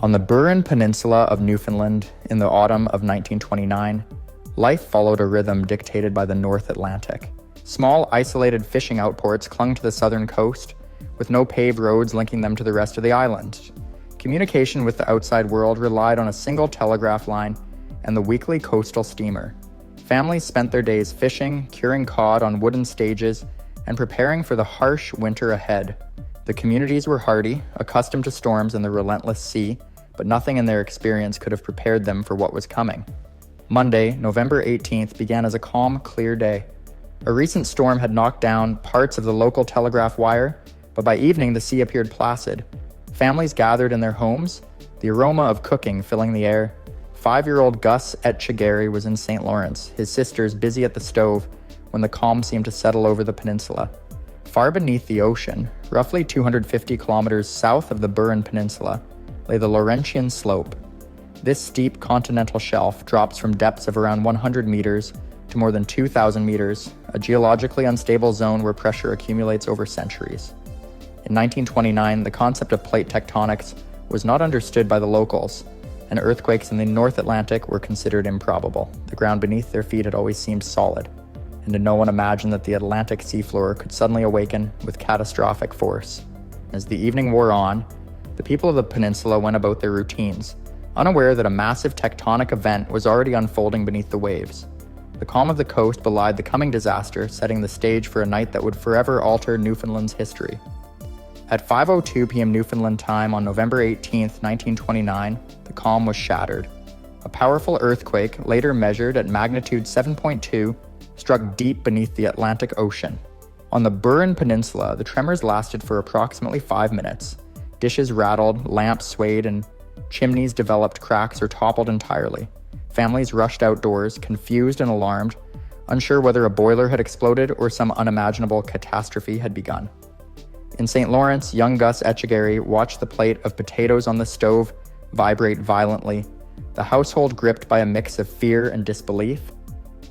On the Burin Peninsula of Newfoundland in the autumn of 1929, life followed a rhythm dictated by the North Atlantic. Small, isolated fishing outports clung to the southern coast, with no paved roads linking them to the rest of the island. Communication with the outside world relied on a single telegraph line and the weekly coastal steamer. Families spent their days fishing, curing cod on wooden stages, and preparing for the harsh winter ahead. The communities were hardy, accustomed to storms and the relentless sea, but nothing in their experience could have prepared them for what was coming. Monday, November 18th, began as a calm, clear day. A recent storm had knocked down parts of the local telegraph wire, but by evening the sea appeared placid. Families gathered in their homes, the aroma of cooking filling the air. 5-year-old Gus Etchegary was in St. Lawrence, his sisters busy at the stove, when the calm seemed to settle over the peninsula. Far beneath the ocean, roughly 250 kilometers south of the Burin Peninsula, lay the Laurentian Slope. This steep continental shelf drops from depths of around 100 meters to more than 2,000 meters, a geologically unstable zone where pressure accumulates over centuries. In 1929, the concept of plate tectonics was not understood by the locals, and earthquakes in the North Atlantic were considered improbable. The ground beneath their feet had always seemed solid, and no one imagined that the Atlantic seafloor could suddenly awaken with catastrophic force. As the evening wore on, the people of the peninsula went about their routines, unaware that a massive tectonic event was already unfolding beneath the waves. The calm of the coast belied the coming disaster, setting the stage for a night that would forever alter Newfoundland's history. At 5:02 p.m. Newfoundland time on November 18, 1929, the calm was shattered. A powerful earthquake, later measured at magnitude 7.2, struck deep beneath the Atlantic Ocean. On the Burin Peninsula, the tremors lasted for approximately 5 minutes. Dishes rattled, lamps swayed, and chimneys developed cracks or toppled entirely. Families rushed outdoors, confused and alarmed, unsure whether a boiler had exploded or some unimaginable catastrophe had begun. In St. Lawrence, young Gus Etchegary watched the plate of potatoes on the stove vibrate violently, the household gripped by a mix of fear and disbelief.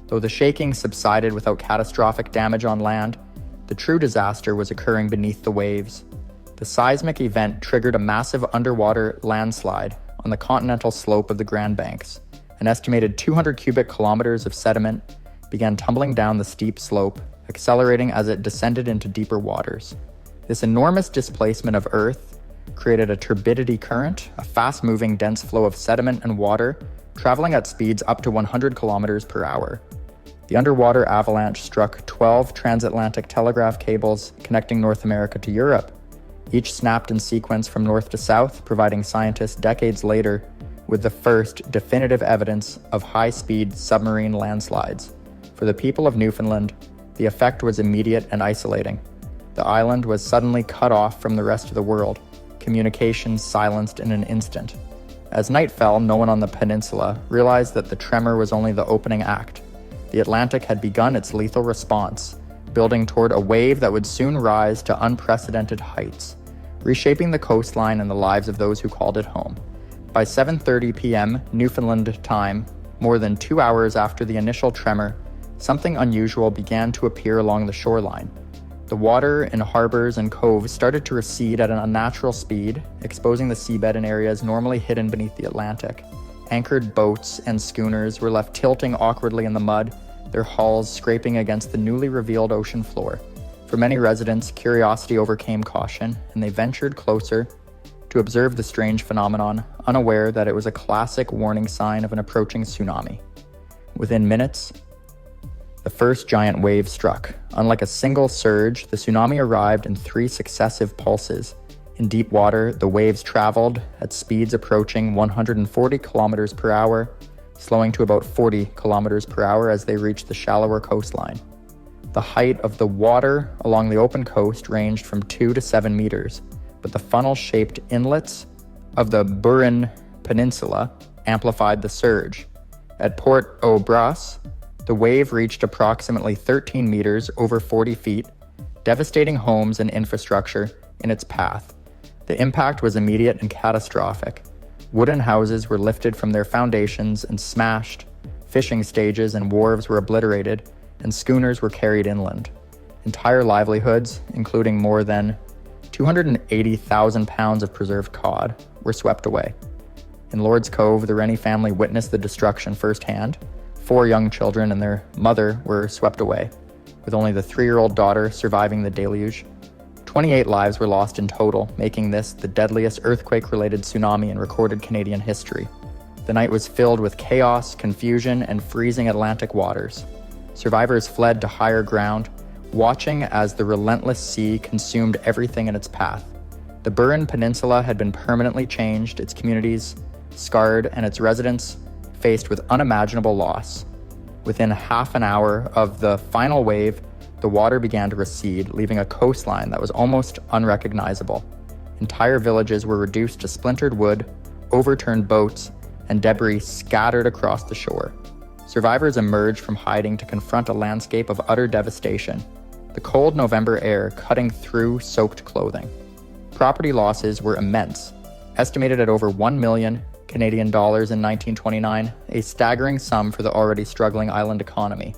Though the shaking subsided without catastrophic damage on land, the true disaster was occurring beneath the waves. The seismic event triggered a massive underwater landslide on the continental slope of the Grand Banks. An estimated 200 cubic kilometers of sediment began tumbling down the steep slope, accelerating as it descended into deeper waters. This enormous displacement of Earth created a turbidity current, a fast-moving dense flow of sediment and water, traveling at speeds up to 100 kilometers per hour. The underwater avalanche struck 12 transatlantic telegraph cables connecting North America to Europe. Each snapped in sequence from north to south, providing scientists decades later with the first definitive evidence of high-speed submarine landslides. For the people of Newfoundland, the effect was immediate and isolating. The island was suddenly cut off from the rest of the world, communications silenced in an instant. As night fell, no one on the peninsula realized that the tremor was only the opening act. The Atlantic had begun its lethal response, building toward a wave that would soon rise to unprecedented heights, reshaping the coastline and the lives of those who called it home. By 7:30 p.m. Newfoundland time, more than 2 hours after the initial tremor, something unusual began to appear along the shoreline. The water in harbors and coves started to recede at an unnatural speed, exposing the seabed in areas normally hidden beneath the Atlantic. Anchored boats and schooners were left tilting awkwardly in the mud, their hulls scraping against the newly revealed ocean floor. For many residents, curiosity overcame caution, and they ventured closer to observe the strange phenomenon, unaware that it was a classic warning sign of an approaching tsunami. Within minutes, the first giant wave struck. Unlike a single surge, the tsunami arrived in 3 successive pulses. In deep water, the waves traveled at speeds approaching 140 kilometers per hour, slowing to about 40 kilometers per hour as they reached the shallower coastline. The height of the water along the open coast ranged from 2 to 7 meters, but the funnel-shaped inlets of the Burin Peninsula amplified the surge. At Port au Bras, the wave reached approximately 13 meters over 40 feet, devastating homes and infrastructure in its path. The impact was immediate and catastrophic. Wooden houses were lifted from their foundations and smashed, fishing stages and wharves were obliterated, and schooners were carried inland. Entire livelihoods, including more than 280,000 pounds of preserved cod, were swept away. In Lord's Cove, the Rennie family witnessed the destruction firsthand. 4 young children and their mother were swept away, with only the 3-year-old daughter surviving the deluge. 28 lives were lost in total, making this the deadliest earthquake-related tsunami in recorded Canadian history. The night was filled with chaos, confusion, and freezing Atlantic waters. Survivors fled to higher ground, watching as the relentless sea consumed everything in its path. The Burin Peninsula had been permanently changed, its communities scarred, and its residents faced with unimaginable loss. Within half an hour of the final wave, the water began to recede, leaving a coastline that was almost unrecognizable. Entire villages were reduced to splintered wood, overturned boats, and debris scattered across the shore. Survivors emerged from hiding to confront a landscape of utter devastation, the cold November air cutting through soaked clothing. Property losses were immense, estimated at over 1 million Canadian dollars in 1929, a staggering sum for the already struggling island economy.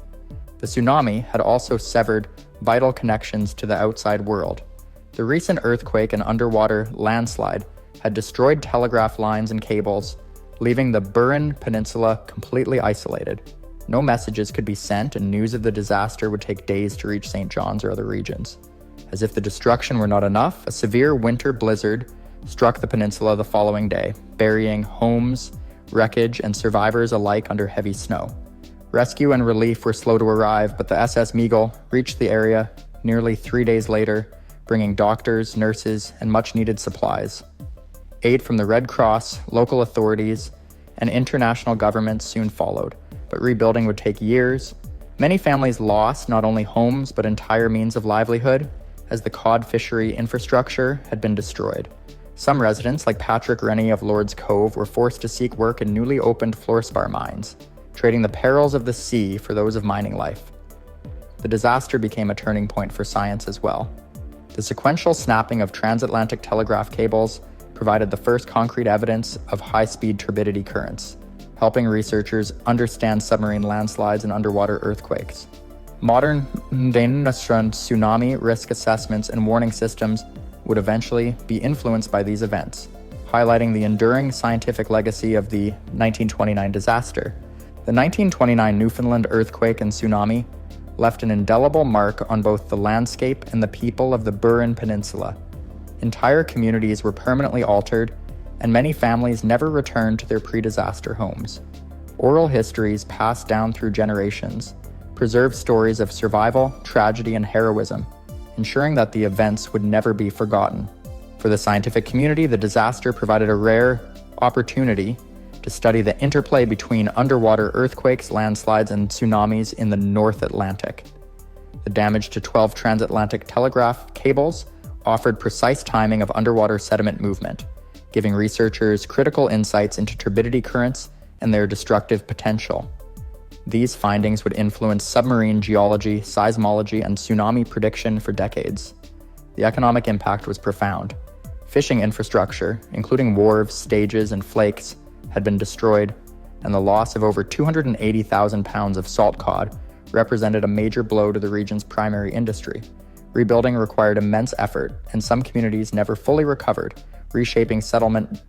The tsunami had also severed vital connections to the outside world. The recent earthquake and underwater landslide had destroyed telegraph lines and cables, leaving the Burin Peninsula completely isolated. No messages could be sent, and news of the disaster would take days to reach St. John's or other regions. As if the destruction were not enough, a severe winter blizzard struck the peninsula the following day, burying homes, wreckage, and survivors alike under heavy snow. Rescue and relief were slow to arrive, but the SS Meagle reached the area nearly 3 days later, bringing doctors, nurses, and much-needed supplies. Aid from the Red Cross, local authorities, and international governments soon followed, but rebuilding would take years. Many families lost not only homes but entire means of livelihood, as the cod fishery infrastructure had been destroyed. Some residents, like Patrick Rennie of Lord's Cove, were forced to seek work in newly opened fluorspar mines, trading the perils of the sea for those of mining life. The disaster became a turning point for science as well. The sequential snapping of transatlantic telegraph cables provided the first concrete evidence of high-speed turbidity currents, helping researchers understand submarine landslides and underwater earthquakes. Modern tsunami risk assessments and warning systems would eventually be influenced by these events, highlighting the enduring scientific legacy of the 1929 disaster. The 1929 Newfoundland earthquake and tsunami left an indelible mark on both the landscape and the people of the Burin Peninsula. Entire communities were permanently altered, and many families never returned to their pre-disaster homes. Oral histories passed down through generations preserve stories of survival, tragedy, and heroism, ensuring that the events would never be forgotten. For the scientific community, the disaster provided a rare opportunity to study the interplay between underwater earthquakes, landslides, and tsunamis in the North Atlantic. The damage to 12 transatlantic telegraph cables offered precise timing of underwater sediment movement, giving researchers critical insights into turbidity currents and their destructive potential. These findings would influence submarine geology, seismology, and tsunami prediction for decades. The economic impact was profound. Fishing infrastructure, including wharves, stages, and flakes, had been destroyed, and the loss of over 280,000 pounds of salt cod represented a major blow to the region's primary industry. Rebuilding required immense effort, and some communities never fully recovered, reshaping settlement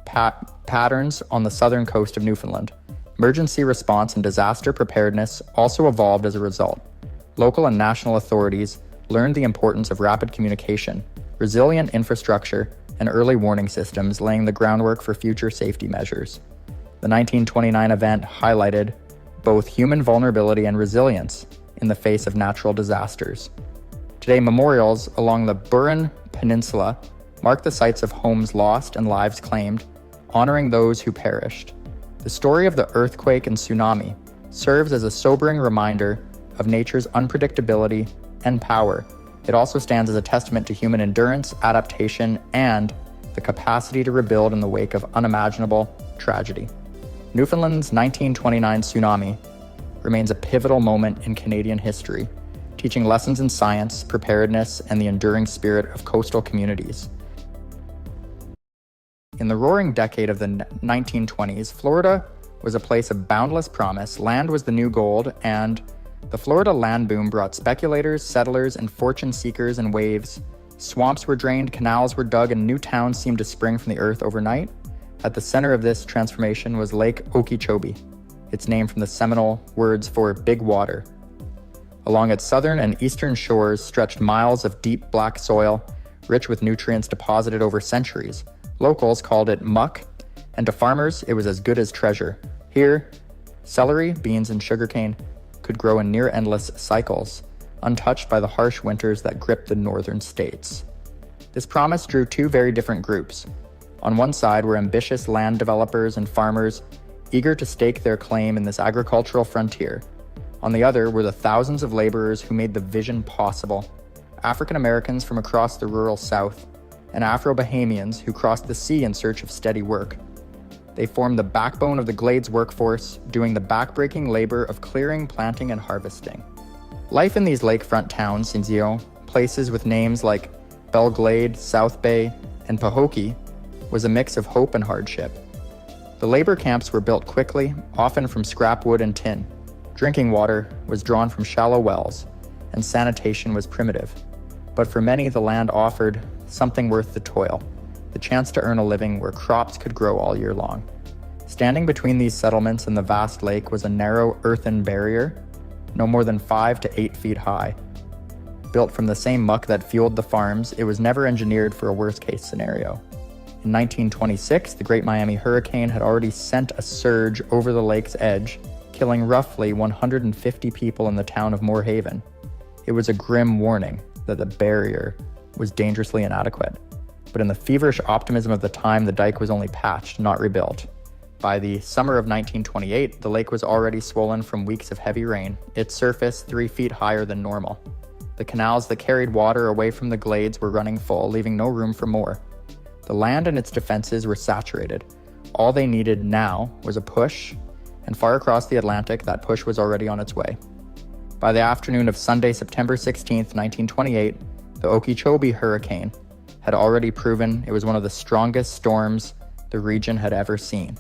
patterns on the southern coast of Newfoundland. Emergency response and disaster preparedness also evolved as a result. Local and national authorities learned the importance of rapid communication, resilient infrastructure, and early warning systems, laying the groundwork for future safety measures. The 1929 event highlighted both human vulnerability and resilience in the face of natural disasters. Today, memorials along the Burin Peninsula mark the sites of homes lost and lives claimed, honoring those who perished. The story of the earthquake and tsunami serves as a sobering reminder of nature's unpredictability and power. It also stands as a testament to human endurance, adaptation, and the capacity to rebuild in the wake of unimaginable tragedy. Newfoundland's 1929 tsunami remains a pivotal moment in Canadian history, teaching lessons in science, preparedness, and the enduring spirit of coastal communities. In the roaring decade of the 1920s, Florida was a place of boundless promise, land was the new gold, and the Florida land boom brought speculators, settlers, and fortune seekers in waves. Swamps were drained, canals were dug, and new towns seemed to spring from the earth overnight. At the center of this transformation was Lake Okeechobee, its name from the Seminole words for big water. Along its southern and eastern shores stretched miles of deep black soil, rich with nutrients deposited over centuries. Locals called it muck, and to farmers, it was as good as treasure. Here, celery, beans, and sugarcane could grow in near-endless cycles, untouched by the harsh winters that gripped the northern states. This promise drew two very different groups. On one side were ambitious land developers and farmers eager to stake their claim in this agricultural frontier. On the other were the thousands of laborers who made the vision possible, African Americans from across the rural South, and Afro-Bahamians who crossed the sea in search of steady work. They formed the backbone of the Glades workforce, doing the backbreaking labor of clearing, planting, and harvesting. Life in these lakefront towns, places with names like Belle Glade, South Bay, and Pahokee, was a mix of hope and hardship. The labor camps were built quickly, often from scrap wood and tin. Drinking water was drawn from shallow wells, and sanitation was primitive. But for many, the land offered something worth the toil, the chance to earn a living where crops could grow all year long. Standing between these settlements and the vast lake was a narrow earthen barrier, no more than 5 to 8 feet high. Built from the same muck that fueled the farms, it was never engineered for a worst-case scenario. In 1926, the Great Miami Hurricane had already sent a surge over the lake's edge, killing roughly 150 people in the town of Moore Haven. It was a grim warning that the barrier was dangerously inadequate. But in the feverish optimism of the time, the dike was only patched, not rebuilt. By the summer of 1928, the lake was already swollen from weeks of heavy rain, its surface 3 feet higher than normal. The canals that carried water away from the glades were running full, leaving no room for more. The land and its defenses were saturated. All they needed now was a push, and far across the Atlantic, that push was already on its way. By the afternoon of Sunday, September 16, 1928, the Okeechobee Hurricane had already proven it was one of the strongest storms the region had ever seen.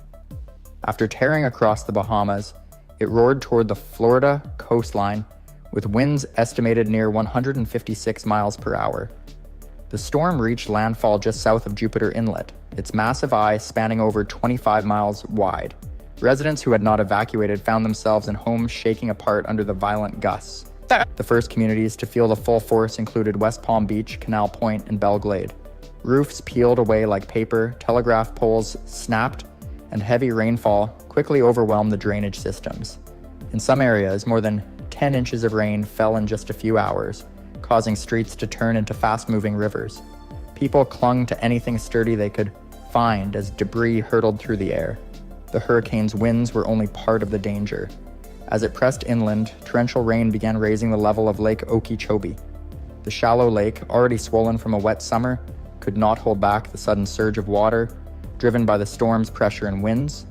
After tearing across the Bahamas, it roared toward the Florida coastline with winds estimated near 156 miles per hour. The storm reached landfall just south of Jupiter Inlet, its massive eye spanning over 25 miles wide. Residents who had not evacuated found themselves in homes shaking apart under the violent gusts. The first communities to feel the full force included West Palm Beach, Canal Point, and Belle Glade. Roofs peeled away like paper, telegraph poles snapped, and heavy rainfall quickly overwhelmed the drainage systems. In some areas, more than 10 inches of rain fell in just a few hours, causing streets to turn into fast-moving rivers. People clung to anything sturdy they could find as debris hurtled through the air. The hurricane's winds were only part of the danger. As it pressed inland, torrential rain began raising the level of Lake Okeechobee. The shallow lake, already swollen from a wet summer, could not hold back the sudden surge of water, driven by the storm's pressure and winds.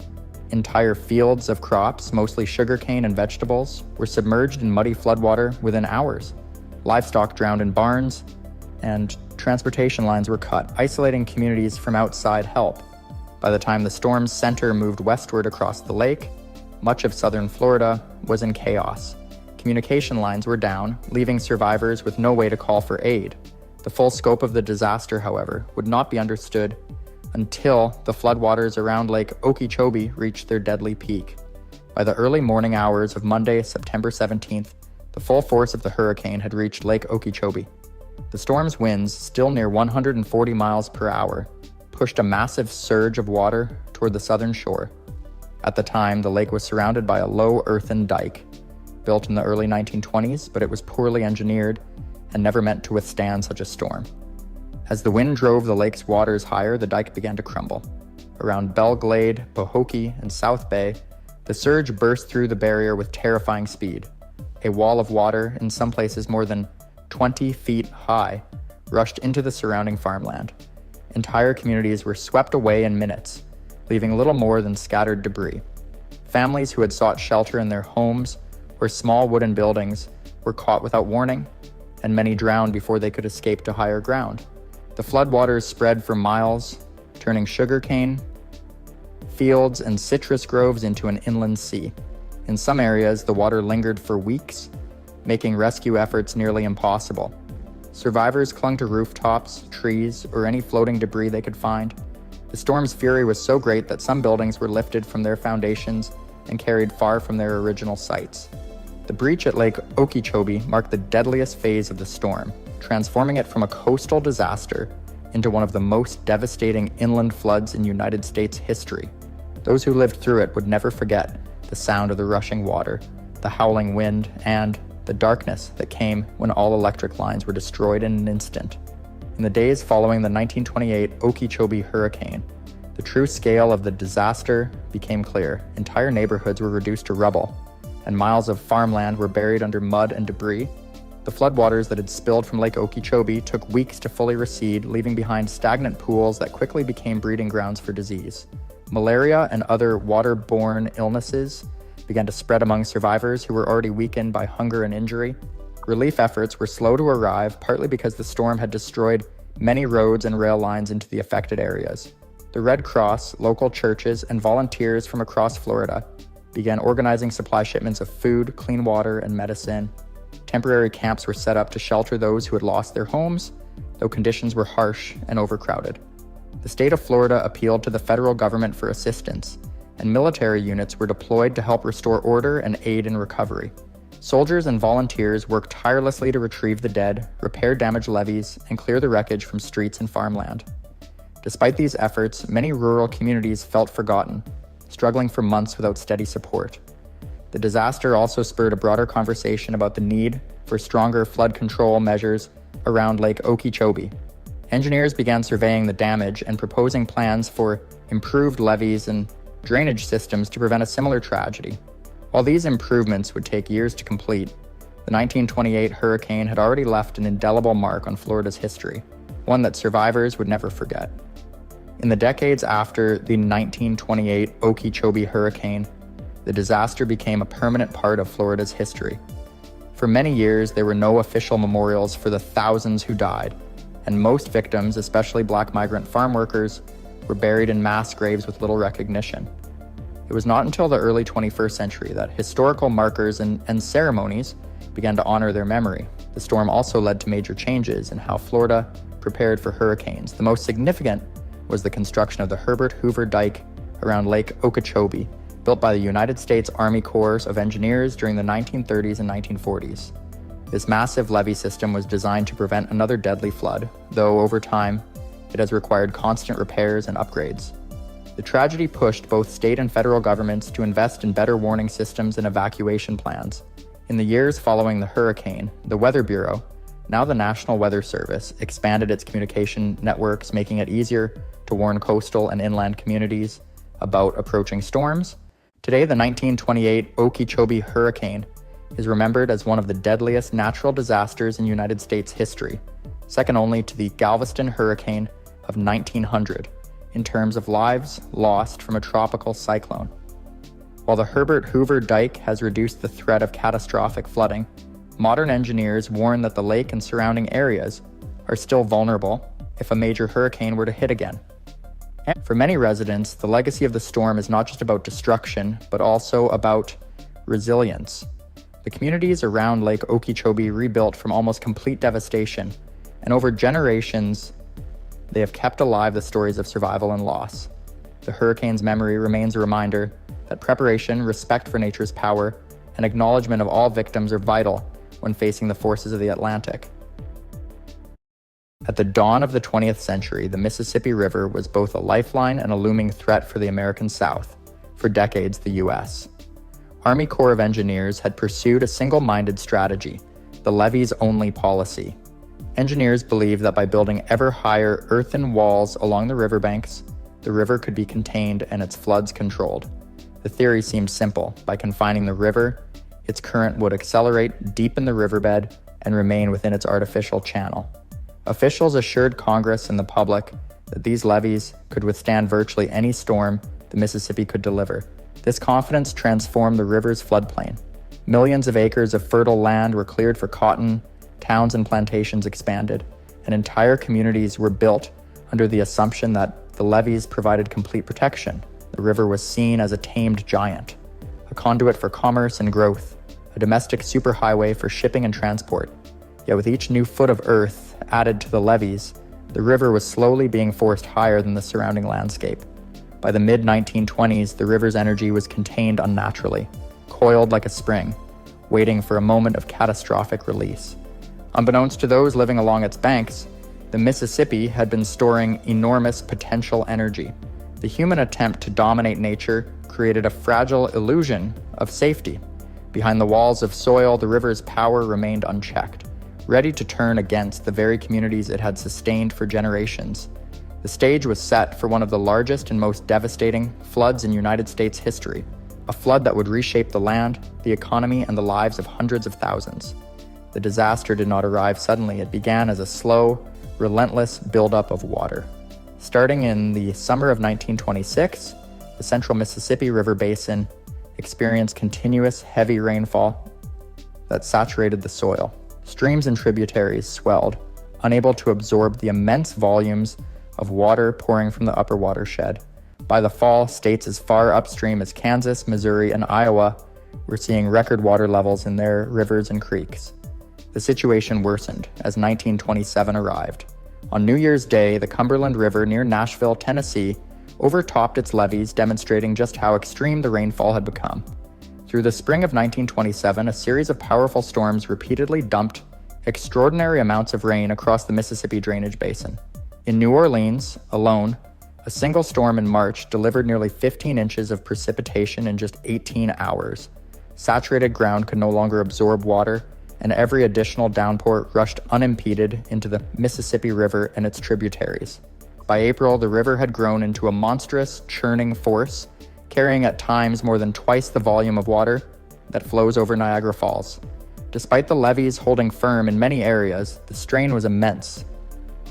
Entire fields of crops, mostly sugarcane and vegetables, were submerged in muddy floodwater within hours. Livestock drowned in barns, and transportation lines were cut, isolating communities from outside help. By the time the storm's center moved westward across the lake, much of southern Florida was in chaos. Communication lines were down, leaving survivors with no way to call for aid. The full scope of the disaster, however, would not be understood until the floodwaters around Lake Okeechobee reached their deadly peak. By the early morning hours of Monday, September 17th, the full force of the hurricane had reached Lake Okeechobee. The storm's winds, still near 140 miles per hour, pushed a massive surge of water toward the southern shore. At the time, the lake was surrounded by a low earthen dike, built in the early 1920s, but it was poorly engineered and never meant to withstand such a storm. As the wind drove the lake's waters higher, the dike began to crumble. Around Belle Glade, Pahokee, and South Bay, the surge burst through the barrier with terrifying speed. A wall of water, in some places more than 20 feet high, rushed into the surrounding farmland. Entire communities were swept away in minutes, leaving little more than scattered debris. Families who had sought shelter in their homes or small wooden buildings were caught without warning, and many drowned before they could escape to higher ground. The floodwaters spread for miles, turning sugarcane fields and citrus groves into an inland sea. In some areas, the water lingered for weeks, making rescue efforts nearly impossible. Survivors clung to rooftops, trees, or any floating debris they could find, The storm's fury was so great that some buildings were lifted from their foundations and carried far from their original sites. The breach at Lake Okeechobee marked the deadliest phase of the storm, transforming it from a coastal disaster into one of the most devastating inland floods in United States history. Those who lived through it would never forget the sound of the rushing water, the howling wind, and the darkness that came when all electric lines were destroyed in an instant. In the days following the 1928 Okeechobee Hurricane, the true scale of the disaster became clear. Entire neighborhoods were reduced to rubble, and miles of farmland were buried under mud and debris. The floodwaters that had spilled from Lake Okeechobee took weeks to fully recede, leaving behind stagnant pools that quickly became breeding grounds for disease. Malaria and other waterborne illnesses began to spread among survivors who were already weakened by hunger and injury. Relief efforts were slow to arrive, partly because the storm had destroyed many roads and rail lines into the affected areas. The Red Cross, local churches, and volunteers from across Florida began organizing supply shipments of food, clean water, and medicine. Temporary camps were set up to shelter those who had lost their homes, though conditions were harsh and overcrowded. The state of Florida appealed to the federal government for assistance, and military units were deployed to help restore order and aid in recovery. Soldiers and volunteers worked tirelessly to retrieve the dead, repair damaged levees, and clear the wreckage from streets and farmland. Despite these efforts, many rural communities felt forgotten, struggling for months without steady support. The disaster also spurred a broader conversation about the need for stronger flood control measures around Lake Okeechobee. Engineers began surveying the damage and proposing plans for improved levees and drainage systems to prevent a similar tragedy. While these improvements would take years to complete, the 1928 hurricane had already left an indelible mark on Florida's history, one that survivors would never forget. In the decades after the 1928 Okeechobee Hurricane, the disaster became a permanent part of Florida's history. For many years, there were no official memorials for the thousands who died, and most victims, especially Black migrant farm workers, were buried in mass graves with little recognition. It was not until the early 21st century that historical markers and ceremonies began to honor their memory. The storm also led to major changes in how Florida prepared for hurricanes. The most significant was the construction of the Herbert Hoover Dike around Lake Okeechobee, built by the United States Army Corps of Engineers during the 1930s and 1940s. This massive levee system was designed to prevent another deadly flood, though over time, it has required constant repairs and upgrades. The tragedy pushed both state and federal governments to invest in better warning systems and evacuation plans. In the years following the hurricane, the Weather Bureau, now the National Weather Service, expanded its communication networks, making it easier to warn coastal and inland communities about approaching storms. Today, the 1928 Okeechobee Hurricane is remembered as one of the deadliest natural disasters in United States history, second only to the Galveston Hurricane of 1900 in terms of lives lost from a tropical cyclone. While the Herbert Hoover Dike has reduced the threat of catastrophic flooding, modern engineers warn that the lake and surrounding areas are still vulnerable if a major hurricane were to hit again. And for many residents, the legacy of the storm is not just about destruction, but also about resilience. The communities around Lake Okeechobee rebuilt from almost complete devastation, and over generations, they have kept alive the stories of survival and loss. The hurricane's memory remains a reminder that preparation, respect for nature's power, and acknowledgement of all victims are vital when facing the forces of the Atlantic. At the dawn of the 20th century, the Mississippi River was both a lifeline and a looming threat for the American South, for decades the U.S. Army Corps of Engineers had pursued a single-minded strategy, the levees-only policy. Engineers believed that by building ever higher earthen walls along the riverbanks, the river could be contained and its floods controlled. The theory seemed simple. By confining the river, its current would accelerate, deepen the riverbed, and remain within its artificial channel. Officials assured Congress and the public that these levees could withstand virtually any storm the Mississippi could deliver. This confidence transformed the river's floodplain. Millions of acres of fertile land were cleared for cotton, towns and plantations expanded, and entire communities were built under the assumption that the levees provided complete protection. The river was seen as a tamed giant, a conduit for commerce and growth, a domestic superhighway for shipping and transport. Yet with each new foot of earth added to the levees, The river was slowly being forced higher than the surrounding landscape. By the mid-1920s, the river's energy was contained unnaturally, coiled like a spring, waiting for a moment of catastrophic release. Unbeknownst to those living along its banks, the Mississippi had been storing enormous potential energy. The human attempt to dominate nature created a fragile illusion of safety. Behind the walls of soil, the river's power remained unchecked, ready to turn against the very communities it had sustained for generations. The stage was set for one of the largest and most devastating floods in United States history, a flood that would reshape the land, the economy, and the lives of hundreds of thousands. The disaster did not arrive suddenly. It began as a slow, relentless buildup of water. Starting in the summer of 1926, the central Mississippi River Basin experienced continuous heavy rainfall that saturated the soil. Streams and tributaries swelled, unable to absorb the immense volumes of water pouring from the upper watershed. By the fall, states as far upstream as Kansas, Missouri, and Iowa were seeing record water levels in their rivers and creeks. The situation worsened as 1927 arrived. On New Year's Day, the Cumberland River near Nashville, Tennessee, overtopped its levees, demonstrating just how extreme the rainfall had become. Through the spring of 1927, a series of powerful storms repeatedly dumped extraordinary amounts of rain across the Mississippi drainage basin. In New Orleans alone, a single storm in March delivered nearly 15 inches of precipitation in just 18 hours. Saturated ground could no longer absorb water, and every additional downpour rushed unimpeded into the Mississippi River and its tributaries. By April, the river had grown into a monstrous, churning force, carrying at times more than twice the volume of water that flows over Niagara Falls. Despite the levees holding firm in many areas, the strain was immense.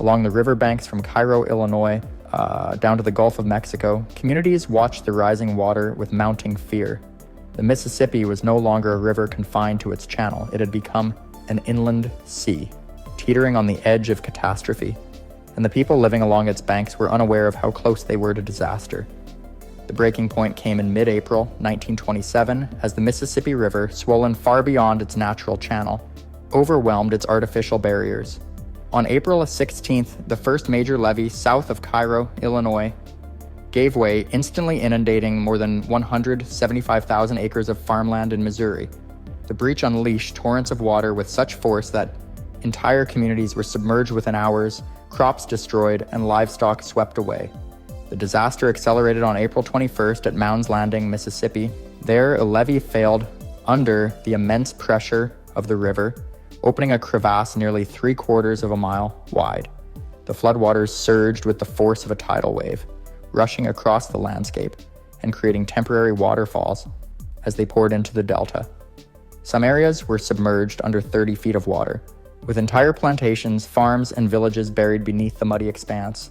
Along the riverbanks from Cairo, Illinois, down to the Gulf of Mexico, communities watched the rising water with mounting fear. The Mississippi was no longer a river confined to its channel. It had become an inland sea, teetering on the edge of catastrophe, and the people living along its banks were unaware of how close they were to disaster. The breaking point came in mid-April 1927 as the Mississippi River, swollen far beyond its natural channel, overwhelmed its artificial barriers. On April 16th, the first major levee south of Cairo, Illinois, gave way, instantly inundating more than 175,000 acres of farmland in Missouri. The breach unleashed torrents of water with such force that entire communities were submerged within hours, crops destroyed, and livestock swept away. The disaster accelerated on April 21st at Mounds Landing, Mississippi. There, a levee failed under the immense pressure of the river, opening a crevasse nearly 3/4 of a mile wide. The floodwaters surged with the force of a tidal wave, rushing across the landscape and creating temporary waterfalls as they poured into the delta. Some areas were submerged under 30 feet of water, with entire plantations, farms, and villages buried beneath the muddy expanse.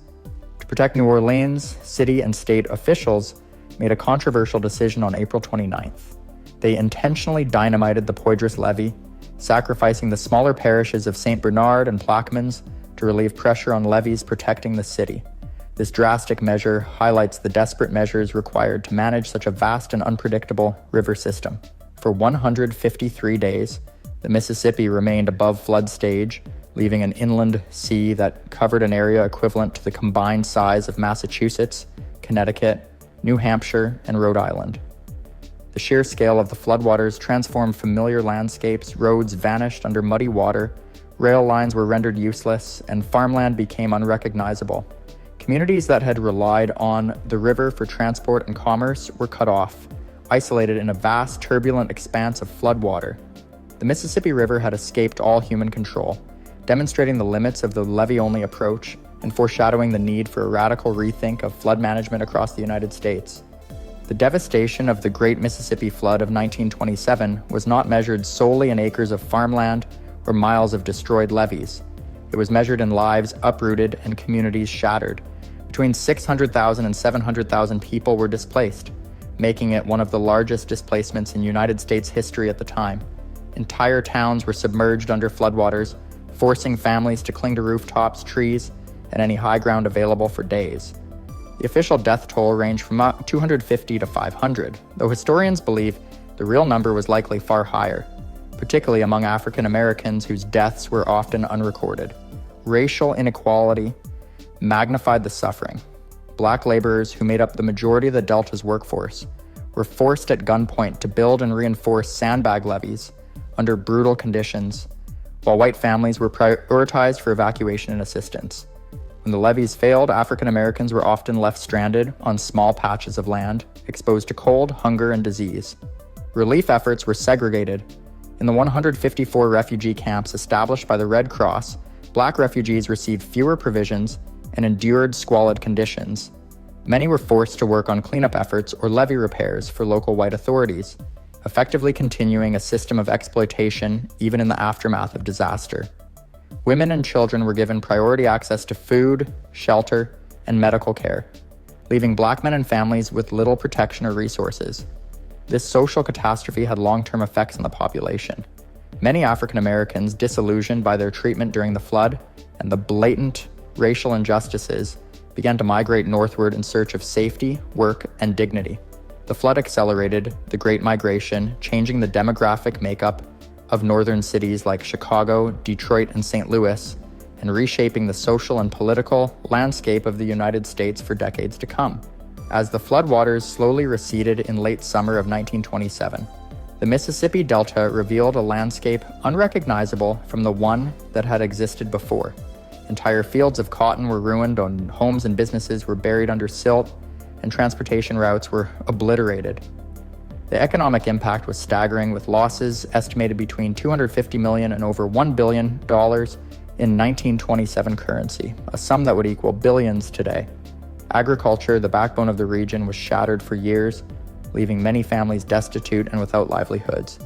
To protect New Orleans, city and state officials made a controversial decision on April 29th. They intentionally dynamited the Poydras levee, sacrificing the smaller parishes of St. Bernard and Plaquemines to relieve pressure on levees protecting the city. This drastic measure highlights the desperate measures required to manage such a vast and unpredictable river system. For 153 days, the Mississippi remained above flood stage, leaving an inland sea that covered an area equivalent to the combined size of Massachusetts, Connecticut, New Hampshire, and Rhode Island. The sheer scale of the floodwaters transformed familiar landscapes, roads vanished under muddy water, rail lines were rendered useless, and farmland became unrecognizable. Communities that had relied on the river for transport and commerce were cut off, isolated in a vast, turbulent expanse of floodwater. The Mississippi River had escaped all human control, demonstrating the limits of the levee-only approach and foreshadowing the need for a radical rethink of flood management across the United States. The devastation of the Great Mississippi Flood of 1927 was not measured solely in acres of farmland or miles of destroyed levees. It was measured in lives uprooted and communities shattered. Between 600,000 and 700,000 people were displaced, making it one of the largest displacements in United States history at the time. Entire towns were submerged under floodwaters, forcing families to cling to rooftops, trees, and any high ground available for days. The official death toll ranged from 250 to 500, though historians believe the real number was likely far higher, particularly among African Americans whose deaths were often unrecorded. Racial inequality magnified the suffering. Black laborers, who made up the majority of the Delta's workforce, were forced at gunpoint to build and reinforce sandbag levees under brutal conditions, while white families were prioritized for evacuation and assistance. When the levees failed, African Americans were often left stranded on small patches of land, exposed to cold, hunger, and disease. Relief efforts were segregated. In the 154 refugee camps established by the Red Cross, Black refugees received fewer provisions and endured squalid conditions. Many were forced to work on cleanup efforts or levee repairs for local white authorities, effectively continuing a system of exploitation even in the aftermath of disaster. Women and children were given priority access to food, shelter, and medical care, leaving Black men and families with little protection or resources. This social catastrophe had long-term effects on the population. Many African Americans, disillusioned by their treatment during the flood and the blatant racial injustices, began to migrate northward in search of safety, work, and dignity. The flood accelerated the Great Migration, changing the demographic makeup of northern cities like Chicago, Detroit, and St. Louis, and reshaping the social and political landscape of the United States for decades to come. As the floodwaters slowly receded in late summer of 1927, the Mississippi Delta revealed a landscape unrecognizable from the one that had existed before. Entire fields of cotton were ruined, and homes and businesses were buried under silt, and transportation routes were obliterated. The economic impact was staggering, with losses estimated between $250 million and over $1 billion in 1927 currency, a sum that would equal billions today. Agriculture, the backbone of the region, was shattered for years, leaving many families destitute and without livelihoods.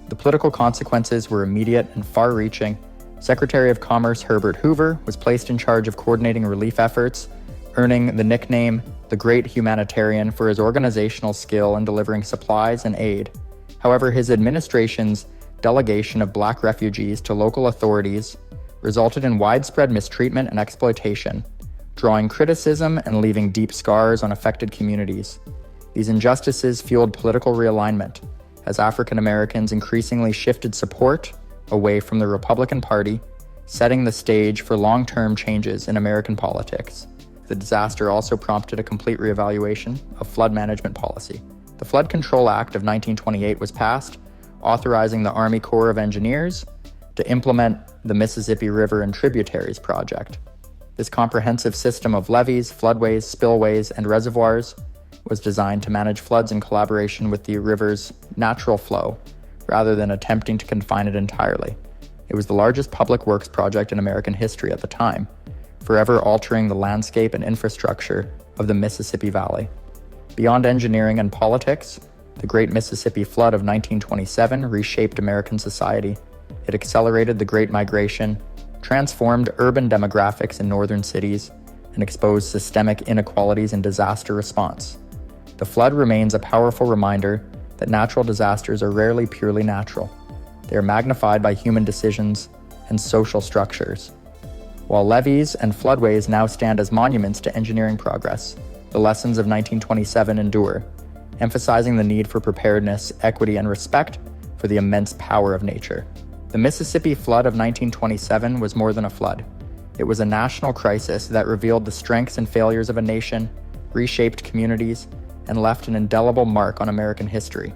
The political consequences were immediate and far-reaching. Secretary of Commerce Herbert Hoover was placed in charge of coordinating relief efforts, earning the nickname the Great Humanitarian for his organizational skill in delivering supplies and aid. However, his administration's delegation of Black refugees to local authorities resulted in widespread mistreatment and exploitation, drawing criticism and leaving deep scars on affected communities. These injustices fueled political realignment, as African Americans increasingly shifted support away from the Republican Party, setting the stage for long-term changes in American politics. The disaster also prompted a complete reevaluation of flood management policy. The Flood Control Act of 1928 was passed, authorizing the Army Corps of Engineers to implement the Mississippi River and Tributaries Project. This comprehensive system of levees, floodways, spillways, and reservoirs was designed to manage floods in collaboration with the river's natural flow, rather than attempting to confine it entirely. It was the largest public works project in American history at the time, forever altering the landscape and infrastructure of the Mississippi Valley. Beyond engineering and politics, the Great Mississippi Flood of 1927 reshaped American society. It accelerated the Great Migration, transformed urban demographics in northern cities, and exposed systemic inequalities in disaster response. The flood remains a powerful reminder that natural disasters are rarely purely natural. They are magnified by human decisions and social structures. While levees and floodways now stand as monuments to engineering progress, the lessons of 1927 endure, emphasizing the need for preparedness, equity, and respect for the immense power of nature. The Mississippi Flood of 1927 was more than a flood. It was a national crisis that revealed the strengths and failures of a nation, reshaped communities, and left an indelible mark on American history.